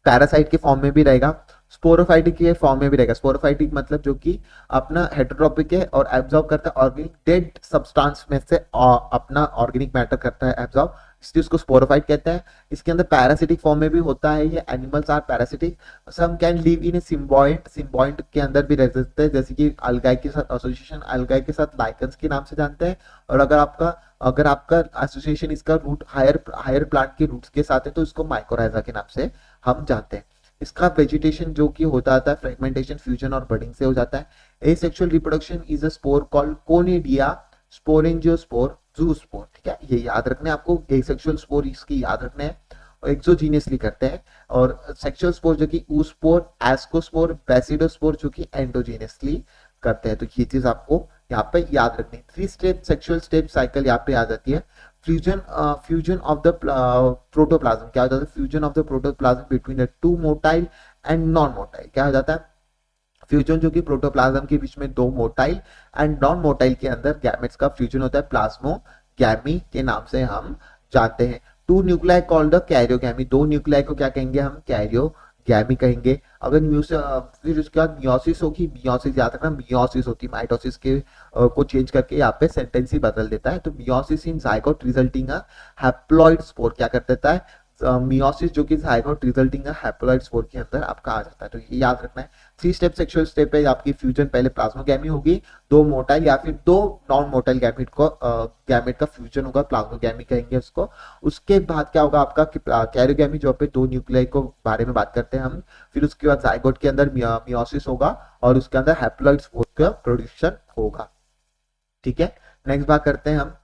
पैरासाइट के फॉर्म में भी रहेगा, स्पोरोफाइटिक के फॉर्म में भी रहेगा। स्पोरोफाइटिक मतलब जो कि अपना हेट्रोट्रोपिक है और एब्जॉर्ब करता है ऑर्गेनिक डेड सब्सटेंस में से अपना ऑर्गेनिक मैटर करता है एब्जॉर्ब, इसलिए उसको स्पोरोफाइट कहते हैं। इसके अंदर पैरासिटिक फॉर्म में भी होता है, ये animals are parasitic. Some can live in a symbiont, symbiont के अंदर भी रह सकते हैं, जैसे कि अलगाई के साथ एसोसिएशन, अलगाई के साथ लाइकन्स के नाम से जानते हैं। और अगर आपका एसोसिएशन इसका रूट हायर प्लांट के रूट्स के साथ है तो इसको माइकोराइजा के नाम से हम जानते हैं। इसका वेजिटेशन जो कि होता है फ्रेगमेंटेशन, फ्यूजन और बडिंग से हो जाता है। Asexual reproduction is a spore called conidia, sporangiospore, zoospore, ठीक है। ये याद रखने आपको, एसेक्सुअल स्पोर इसकी याद रखने हैं, और एक्सोजीनियसली करते हैं। और सेक्सुअल स्पोर जो कि ऊस्पोर, एस्कोस्पोर, बेसिडोस्पोर जो कि एंडोजीनियसली करते हैं। तो ये चीज आपको यहाँ पे याद रखनी। 3 स्टेप सेक्सुअल स्टेप साइकिल यहाँ पे आ जाती है। फ्यूजन ऑफ द प्रोटोप्लाज्म, क्या हो जाता है, fusion of the protoplasm between the 2 motile and non motile. क्या हो जाता है, फ्यूजन जो कि प्रोटोप्लाज्म के बीच में 2 मोटाइल एंड नॉन मोटाइल के अंदर गैमेट्स का फ्यूजन होता है, प्लाज्मोगैमी के नाम से हम जानते हैं। 2 nuclei called the karyogamy, 2 nuclei को क्या कहेंगे हम, कैरियोगैमी कहेंगे। अगर फिर उसके बाद मियोसिस होगी, मियोसिस याद रखना, मियोसिस होती है, माइटोसिस के को चेंज करके यहाँ पे सेंटेंस ही बदल देता है। तो मियोसिस इन जाइगोट रिजल्टिंग अ हैप्लॉइड स्पोर क्या कर देता है, मियोसिस जो कि जायगोट रिजल्टिंग हैप्लॉइड स्पोर के अंदर आपका आ जाता है। तो ये याद रखना है। 3 स्टेप सेक्सुअल स्टेप है आपकी फ्यूजन, पहले प्लाज्मोगैमी होगी, 2 मोटाइल या फिर 2 नॉन मोटाइल गैमेट को गैमेट का फ्यूजन होगा, प्लाज्मोगैमी कहेंगे उसको। उसके बाद क्या होगा आपका कैरियोगैमी, जो पे 2 न्यूक्लियाई को बारे में बात करते हैं हम। फिर उसके बाद जायगोट के अंदर मियोसिस होगा और उसके अंदर हैप्लॉइड स्पोर का प्रोडक्शन होगा। ठीक है, नेक्स्ट बात करते हैं हम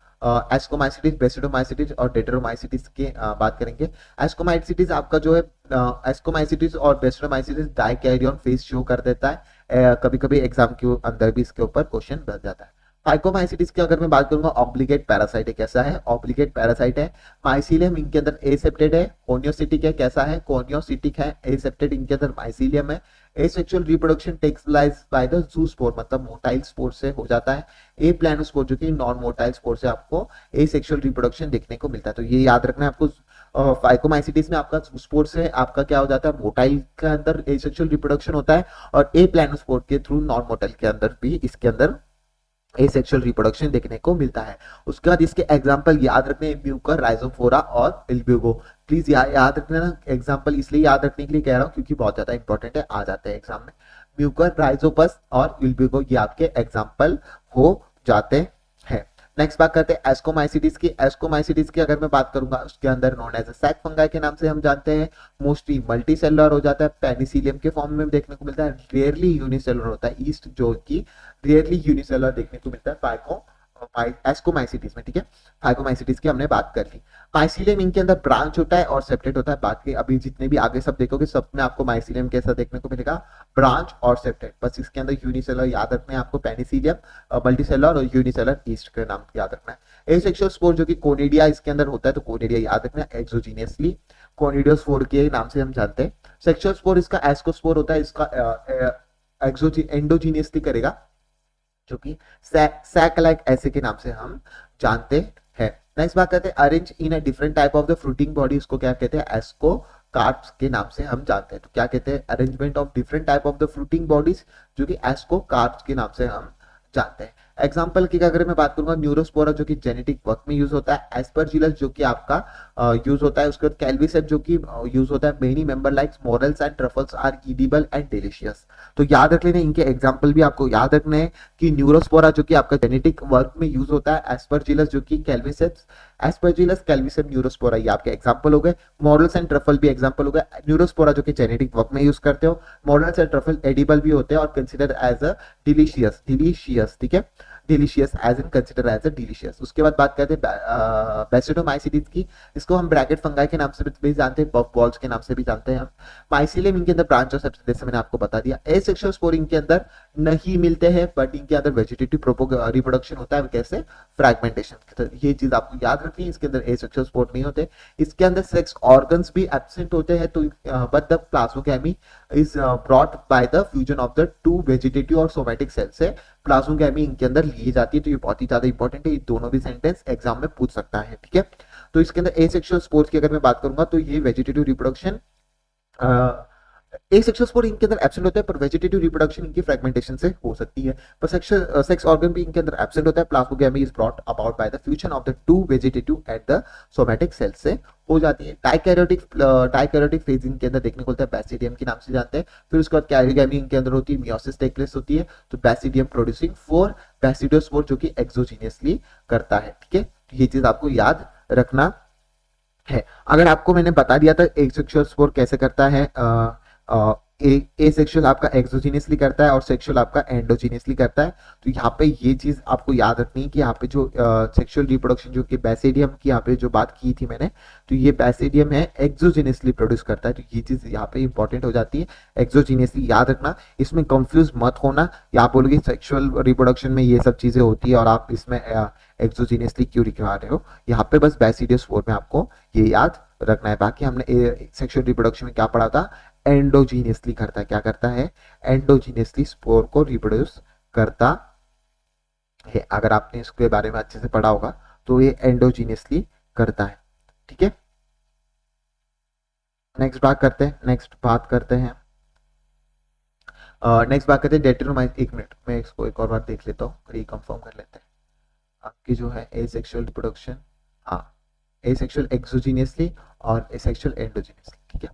एस्कोमाइसिटिस, बेसिडोमाइसिटिस और डेट्रोमाइसिटिस की बात करेंगे। एस्कोमाइसिटिस आपका जो है, एस्कोमाइसिटिस और बेसिडोमाइसिटिस डाइकैरियन फेज शो कर देता है। कभी कभी एग्जाम के अंदर भी इसके ऊपर क्वेश्चन बन जाता है। फाइकोमाइसिटिस की अगर मैं बात करूंगा, ऑब्लिगेट पैरासाइट है। कैसा है? ऑब्लिगेट पैरासाइट है। माइसीलियम इनके अंदर एसेप्टेड है। कोनियोसिटिक है। कैसा है? कोनियोसिटिक है, एसेप्टेड इनके अंदर माइसीलियम है। Asexual reproduction takes place by the zoospore, मतलब मोटाइल स्पोर से हो जाता है। ए प्लानोस्पोर जो कि नॉन मोटाइल स्पोर से आपको एसेक्सुअल रिप्रोडक्शन देखने को मिलता है। तो ये याद रखना है आपको। फाइकोमाइसिटिस में आपका जूस्पोर से आपका क्या हो जाता है, मोटाइल के अंदर एसेक्सुअल रिप्रोडक्शन होता है, और ए प्लानोस्पोर के थ्रू नॉन मोटाइल के अंदर भी इसके अंदर एसेक्सुअल रिप्रोडक्शन देखने को मिलता है। उसके बाद इसके एग्जांपल याद रखने, म्यूकर, राइजोफोरा और इल्ब्यूगो। प्लीज याद रखना ना, एग्जांपल इसलिए याद रखने के लिए कह रहा हूँ क्योंकि बहुत ज्यादा इंपॉर्टेंट है, आ जाते हैं एग्जाम में। म्यूकर, राइजोपस और इल्ब्यूगो ये आपके एग्जांपल हो जाते हैं। नेक्स्ट बात करते हैं एस्कोमाइसिटिस की। एस्कोमाइसिटिस की अगर मैं बात करूंगा, उसके अंदर नॉन एज सैक फंगाई के नाम से हम जानते हैं। मोस्टली मल्टी सेलुलर हो जाता है, पेनिसिलियम के फॉर्म में देखने को मिलता है। रेयरली यूनिसेलुलर होता है, ईस्ट जो की रेयरली यूनिसेलुलर देखने को मिलता है फाइको एस्कोमाइसिटिस में। ठीक है, फाइकोमाइसिटिस की हमने बात कर ली। माइसीलियम इनके अंदर ब्रांच होता है और सेप्टेट होता है। बाकी अभी जितने भी आगे सब देखोगे सब में आपको माइसीलियम कैसा देखने को मिलेगा, ब्रांच और सेप्टेट। बस इसके अंदर यूनिसेलुलर याद रखना है आपको, पेनिसिलियम मल्टीसेलुलर और यूनिसेलुलर ईस्ट के नाम याद रखना है। एसेक्सुअल स्पोर जो कि कोनिडिया इसके अंदर होता है, तो कोनिडिया याद रखना है एक्सोजीनियसली कोनिडियोस्पोर के नाम से हम जानते हैं। सेक्सुअल स्पोर इसका एस्कोस्पोर होता है, इसका एंडोजीनियसली करेगा, जो कि सैक लाइक ऐसे के नाम से हम जानते हैं। नेक्स्ट बात करते हैं arrange in a different type of the fruiting body, उसको क्या कहते हैं, एस्को कार्प्स के नाम से हम जानते हैं। तो क्या कहते हैं, arrangement of different type of the fruiting bodies, जो कि एस्को कार्प्स के नाम से हम जानते हैं। एग्जाम्पल की अगर मैं बात करूंगा, न्यूरोस्पोरा जो कि जेनेटिक वर्क में यूज होता है, एस्परजिलस जो कि आपका यूज होता है, उसके बाद कैल्विसेप जो कि यूज होता है। Many member likes morels and truffles are edible and delicious. तो याद रख लेना, इनके एग्जाम्पल भी आपको याद रखने हैं कि न्यूरोस्पोरा जो कि आपका जेनेटिक वर्क में यूज होता है, एस्परजिलस जो कि कैल्विसेप्स, एस्परजिलस कैल्विसेप न्यूरोस्पोरा ये आपके एग्जाम्पल हो गए। मॉरल्स एंड ट्रफल भी एग्जाम्पल हो गए। न्यूरोस्पोरा जो कि जेनेटिक वर्क में यूज करते हो, मॉरल्स एंड ट्रफल एडिबल भी होते हैं और consider as a delicious, delicious, ठीक है, delicious as in consider as a delicious. उसके बाद बात करते हैं बेसिडोमाइसिटिस की। इसको हम ब्रैकेट फंगाई के नाम से भी जानते हैं, पफ बॉल्स के नाम से भी जानते हैं हम। माइसीलियम इनके अंदर ब्रांच और सबसे, जैसे मैंने आपको बता दिया। एसेक्सुअल स्पोर इनके अंदर नहीं मिलते हैं, बट इनके अंदर वेजिटेटिव रिप्रोडक्शन होता है। कैसे? फ्रैगमेंटेशन। तो ये चीज आपको याद रखनी है, इसके अंदर एसेक्सुअल स्पोर नहीं होते। इसके अंदर सेक्स ऑर्गन्स भी एब्सेंट होते हैं, तो but the plasmogamy is brought by the fusion of the two vegetative और सोमैटिक सेल से प्लाज्मोगैमी इनके अंदर ली जाती है। तो ये बहुत ही ज्यादा इंपॉर्टेंट है, ये दोनों भी सेंटेंस एग्जाम में पूछ सकता है। ठीक है, तो इसके अंदर एसेक्सुअल स्पोर्स की अगर मैं बात करूंगा, तो ये वेजिटेटिव रिप्रोडक्शन, एसेक्सुअल स्पोर इनके अंदर एब्सेंट होता है, पर वेजिटेटिव रिप्रोडक्शन इनकी फ्रैगमेंटेशन से हो सकती है। पर सेक्स ऑर्गन भी इनके अंदर एब्सेंट होता है। Plasmogamy is brought about by the fusion of the two vegetative at the somatic cell से हो जाती है। डाइकैरियोटिक फेज इनके अंदर देखने को मिलता है, बेसिडियम के नाम से जानते हैं। फिर उसके बाद कैरियोगैमी इनके अंदर होती है, मियोसिस टेक प्लेस होती है, तो बेसिडियम प्रोड्यूसिंग 4 बेसिडोस्पोर जो कि एक्सोजीनियसली करता है। ठीक है, ये चीज आपको याद रखना है। अगर आपको मैंने बता दिया था एसेक्सुअल स्पोर कैसे करता है, एसेक्सुअल आपका एक्सोजीनियसली करता है और सेक्सुअल आपका एंडोजीनियसली करता है। तो यहाँ पे ये चीज आपको याद रखनी है कि यहाँ पे जो सेक्सुअल रिप्रोडक्शन जो कि बेसिडियम की यहाँ पे जो बात की थी मैंने, तो ये बेसिडियम है एक्सोजीनियसली प्रोड्यूस करता है। तो ये चीज यहाँ पे इंपॉर्टेंट हो जाती है, एक्सोजीनियसली याद रखना। इसमें कंफ्यूज मत होना, या आप बोलोगे सेक्सुअल रिप्रोडक्शन में ये सब चीजें होती है और आप इसमें एक्सोजीनियसली क्यों लिखवा रहे हो। यहाँ पे बस बेसिडियोस्पोर में आपको ये याद रखना है। बाकी हमने सेक्सुअल रिप्रोडक्शन में क्या पढ़ा था, एंडोजीनियसली करता है। क्या करता है? एंडोजीनियसली स्पोर को रिप्रोड्यूस करता है। अगर आपने इसके बारे में अच्छे से पढ़ा होगा तो ये एंडोजीनियसली करता है। ठीक है, नेक्स्ट बात करते हैं नेक्स्ट बात करते हैं डेट्रोमाइस। एक मिनट मैं इसको एक और बार देख लेता हूँ, रिकन्फर्म कर लेते हैं। आपकी जो है एसेक्सुअल रिप्रोडक्शन, हाँ एसेक्सुअल एक्सोजीनियसली और एसेक्सुअल एंडोजीनियसली। ठीक है,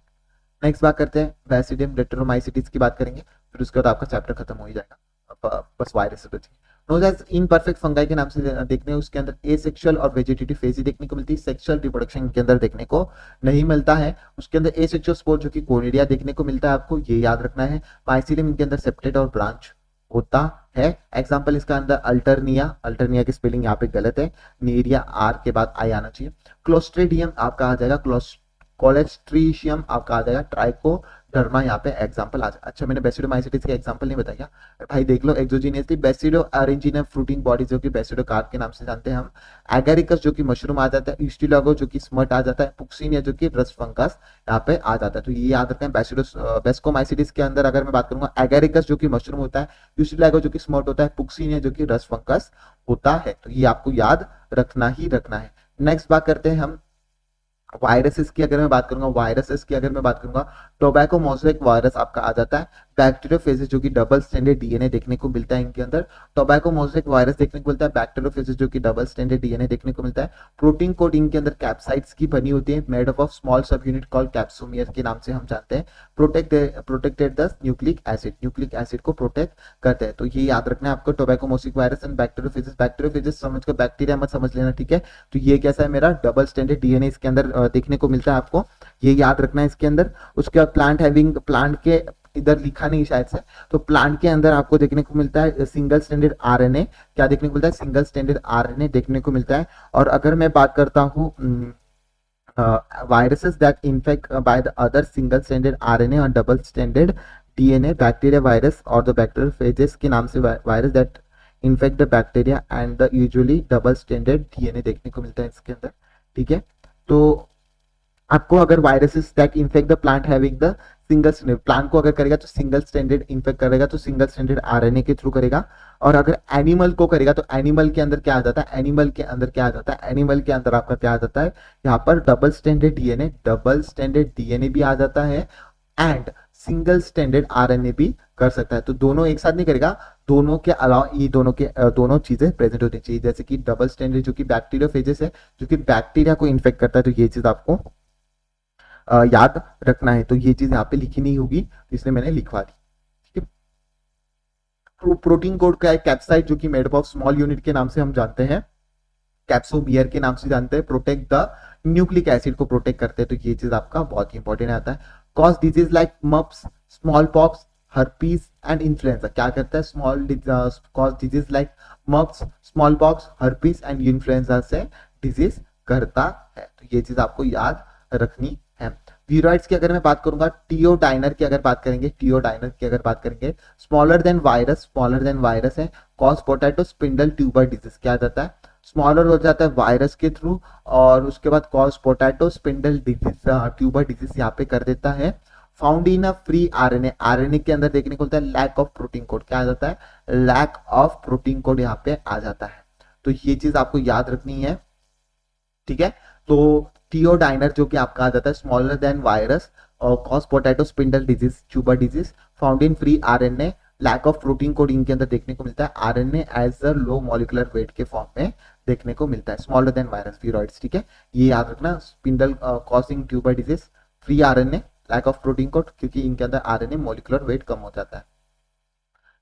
नेक्स्ट बात करते हैं बैसिडियम रेटिनोमाइसिटीज की बात करेंगे, फिर उसके बाद आपका चैप्टर खत्म हो ही जाएगा, बस वायरस बची। नोज एज इनपरफेक्ट फंगाई के नाम से देखने, उसके अंदर एसेक्सुअल और वेजिटेटिव फेज ही देखने को मिलती है, सेक्सुअल रिप्रोडक्शन के अंदर देखने को नहीं मिलता है। उसके अंदर एसेक्सुअल स्पोर जो कि कोनिडिया देखने को मिलता है, आपको ये याद रखना है। माइसिलियम इनके अंदर सेप्टेट और ब्रांच होता है। एग्जाम्पल इसका अंदर अल्टरनिया, अल्टरनिया की स्पेलिंग यहाँ पे गलत है, नीरिया आर के बाद आई आना चाहिए। क्लोस्ट्रीडियम आपका आ जाएगा, कोलेस्ट्रीशियम आपका आ जाएगा, ट्राइकोडर्मा यहाँ पे एग्जांपल आ जाएगा। अच्छा, मैंने बेसिडोमाइसिटिस के एग्जांपल नहीं बताया भाई, देख लो। एक्सोजीनियसली बेसिडो अरेंजिना फ्रूटिंग बॉडी जो कि बेसिडोकार्प के नाम से जानते हैं हम। एगेरिकस जो कि मशरूम आ जाता है, ईस्टिलागो जो कि स्मट आ जाता है, पुक्सिनिया जो कि रस्ट फंगस यहाँ पे आ जाता है। तो ये याद रखें, बेस्कोमाइसिटिस के अंदर अगर मैं बात करूंगा, एगेरिकस जो कि मशरूम होता है, ईस्टिलागो जो कि स्मट होता है, पुक्सिनिया जो कि रस्ट फंगस होता है। तो ये आपको याद रखना ही रखना है। नेक्स्ट बात करते हैं हम वायरसेस की अगर मैं बात करूंगा, वायरसेस की अगर मैं बात करूंगा, टोबैको मोज़ेक वायरस आपका आ जाता है। बैक्टीरियोफेजिस जो कि डबल स्टैंडर्ड डीएनए देखने को मिलता है इनके अंदर, टोबैको मोज़ेक वायरस देखने को मिलता है। बैक्टीरियोफेजिस जो कि डबल स्टैंडर्ड डीएनए देखने को मिलता है। प्रोटीन कोड इनके अंदर कैप्साइड्स की बनी होती है, मेड अप ऑफ स्मॉल सब यूनिट कॉल्ड कैप्सोमियर के नाम से हम जानते हैं। Protected the nucleic acid, nucleic acid को प्रोटेक्ट करते हैं। तो ये याद रखना है आपको, tobacco mosaic virus and bacteriophages. Bacteriophages समझकर बैक्टीरिया मत समझ लेना, ठीक है। तो ये कैसा है, मेरा डबल स्टैंडर्ड डीएनए इसके अंदर देखने को मिलता है, आपको ये याद रखना है इसके अंदर। उसके बाद प्लांट हैविंग, प्लांट के इधर लिखा नहीं शायद से, तो प्लांट के अंदर आपको देखने को मिलता है सिंगल स्टैंडर्ड आरएनए, क्या देखने को मिलता है, सिंगल स्टैंडर्ड आरएनए देखने को मिलता है। और अगर मैं बात करता हूँ viruses that infect by the other single stranded RNA और double stranded DNA, bacteria virus और द बैक्टीरियोफेजेस के नाम से virus that infect the bacteria and the usually double standard DNA देखने को मिलता है इसके अंदर। ठीक है, तो आपको अगर viruses that infect the plant having the single standard, plant को अगर करेगा तो सिंगल स्टैंडर्ड इन्फेक्ट करेगा तो सिंगल स्टैंडर्ड आरएनए के थ्रू करेगा। और अगर एनिमल को करेगा तो एनिमल के अंदर क्या आ जाता है, एनिमल के अंदर क्या आ जाता है, एनिमल के अंदर आपका क्या आ जाता है, यहाँ पर double standard DNA, double standard DNA भी आ जाता है एंड सिंगल स्टैंडर्ड आरएनए भी कर सकता है। तो दोनों एक साथ नहीं करेगा, दोनों के अलावा ये दोनों चीजें प्रेजेंट होनी चाहिए। जैसे कि डबल स्टैंडर्ड जो कि बैक्टीरियोफेजेस है, जो कि बैक्टीरिया को इन्फेक्ट करता है, तो ये चीज आपको याद रखना है। तो ये चीज यहाँ पे लिखी नहीं होगी, इसलिए मैंने लिखवा दी। ठीक है, प्रोटीन कोड का एक कैप्साइड जो कि made up of small unit के नाम से हम जानते हैं, कैप्सोमियर के नाम से जानते हैं, प्रोटेक्ट द न्यूक्लिक एसिड को प्रोटेक्ट करते हैं। तो ये चीज आपका बहुत ही इंपॉर्टेंट आता है। Cause disease like mumps, smallpox, herpes and influenza, क्या करता है, cause disease like mumps, smallpox, herpes and influenza से डिजीज करता है। तो ये चीज आपको याद रखनी है। वीरोइड्स की अगर मैं बात करूंगा, टियोडाइनर की अगर बात करेंगे, टियोडाइनर की अगर बात करेंगे, स्मॉलर देन वायरस है, cause potato spindle tuber disease, क्या जाता है, स्मॉलर हो जाता है वायरस के थ्रू, और उसके बाद cause potato spindle disease tuber disease यहाँ पे कर देता है। Found in a free RNA, RNA के अंदर देखने को मिलता है लैक ऑफ प्रोटीन कोड, क्या आ जाता है, लैक ऑफ प्रोटीन कोड यहाँ पे आ जाता है। तो ये चीज आपको याद रखनी है। ठीक है, तो टियोडाइनर जो कि आपका आ जाता है स्मॉलर देन वायरस और cause potato spindle disease tuber disease, found in free RNA, lack of protein code इनके अंदर देखने को मिलता है, RNA as a low molecular weight के फॉर्म में देखने को मिलता है, स्मॉलर देन वायरस वीरोइड्स। ठीक है, ये याद रखना, spindle causing tuber disease, free RNA, lack of protein code, क्योंकि इनके अंदर आरएनए मॉलिक्यूलर वेट कम हो जाता है।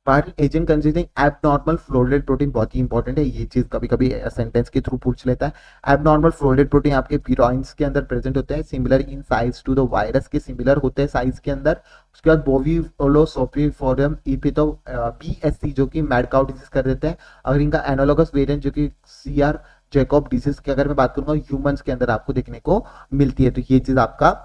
Viral agent consisting abnormal folded protein, बहुत ही इंपॉर्टेंट है, ये चीज कभी कभी सेंटेंस के थ्रू पूछ लेता है। एबनॉर्मल फ्लोरेटेड प्रोटीन आपके वीरोइड्स के अंदर प्रेजेंट होते हैं, similar in size to the virus के सिमिलर होते हैं साइज के अंदर। उसके बाद बोविलोसोपिफोरम इपिथो बीएससी जो कि मैड काउ डिजीज कर देते हैं। अगर इनका एनालोगस वेरिएंट जो कि सीआर जैकब डिजीज की अगर मैं बात करूंगा, ह्यूमंस के अंदर आपको देखने को मिलती है। तो ये चीज आपका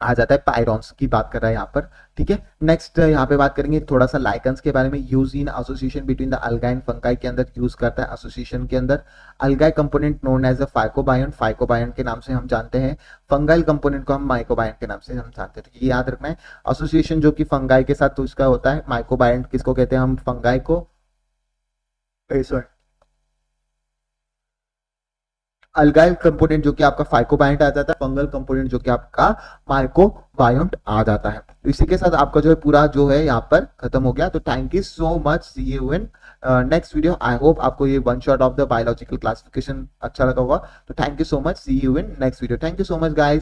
आ जाता है, पायरॉन्स की बात कर रहा है यहाँ पर। ठीक है, नेक्स्ट यहाँ पे बात करेंगे थोड़ा सा लाइकन्स के बारे में। Use in association between the alga and fungi के अंदर यूज करता है एसोसिएशन के अंदर। अल्गाई कंपोनेंट नोन एज अ फाइकोबायन, फाइकोबायन के नाम से हम जानते हैं। फंगाइल कंपोनेंट को हम माइकोबायन के नाम से हम जानते हैं। तो ये याद रखना है, एसोसिएशन जो कि फंगाई के साथ तो उसका होता है, माइकोबायन किसको कहते हैं हम, फंगाई को, सॉरी अल्गाइल कंपोनेंट जो कि आपका फाइकोबायोन्ट आ जाता है, फंगल कंपोनेंट जो कि आपका माइकोबायोन्ट आ जाता है। तो इसी के साथ आपका जो है पूरा जो है यहाँ पर खत्म हो गया। तो thank you so much, see you in next video. I hope आपको ये one shot of the biological classification अच्छा लगा होगा। तो thank you so much, see you in next video. Thank you so much guys.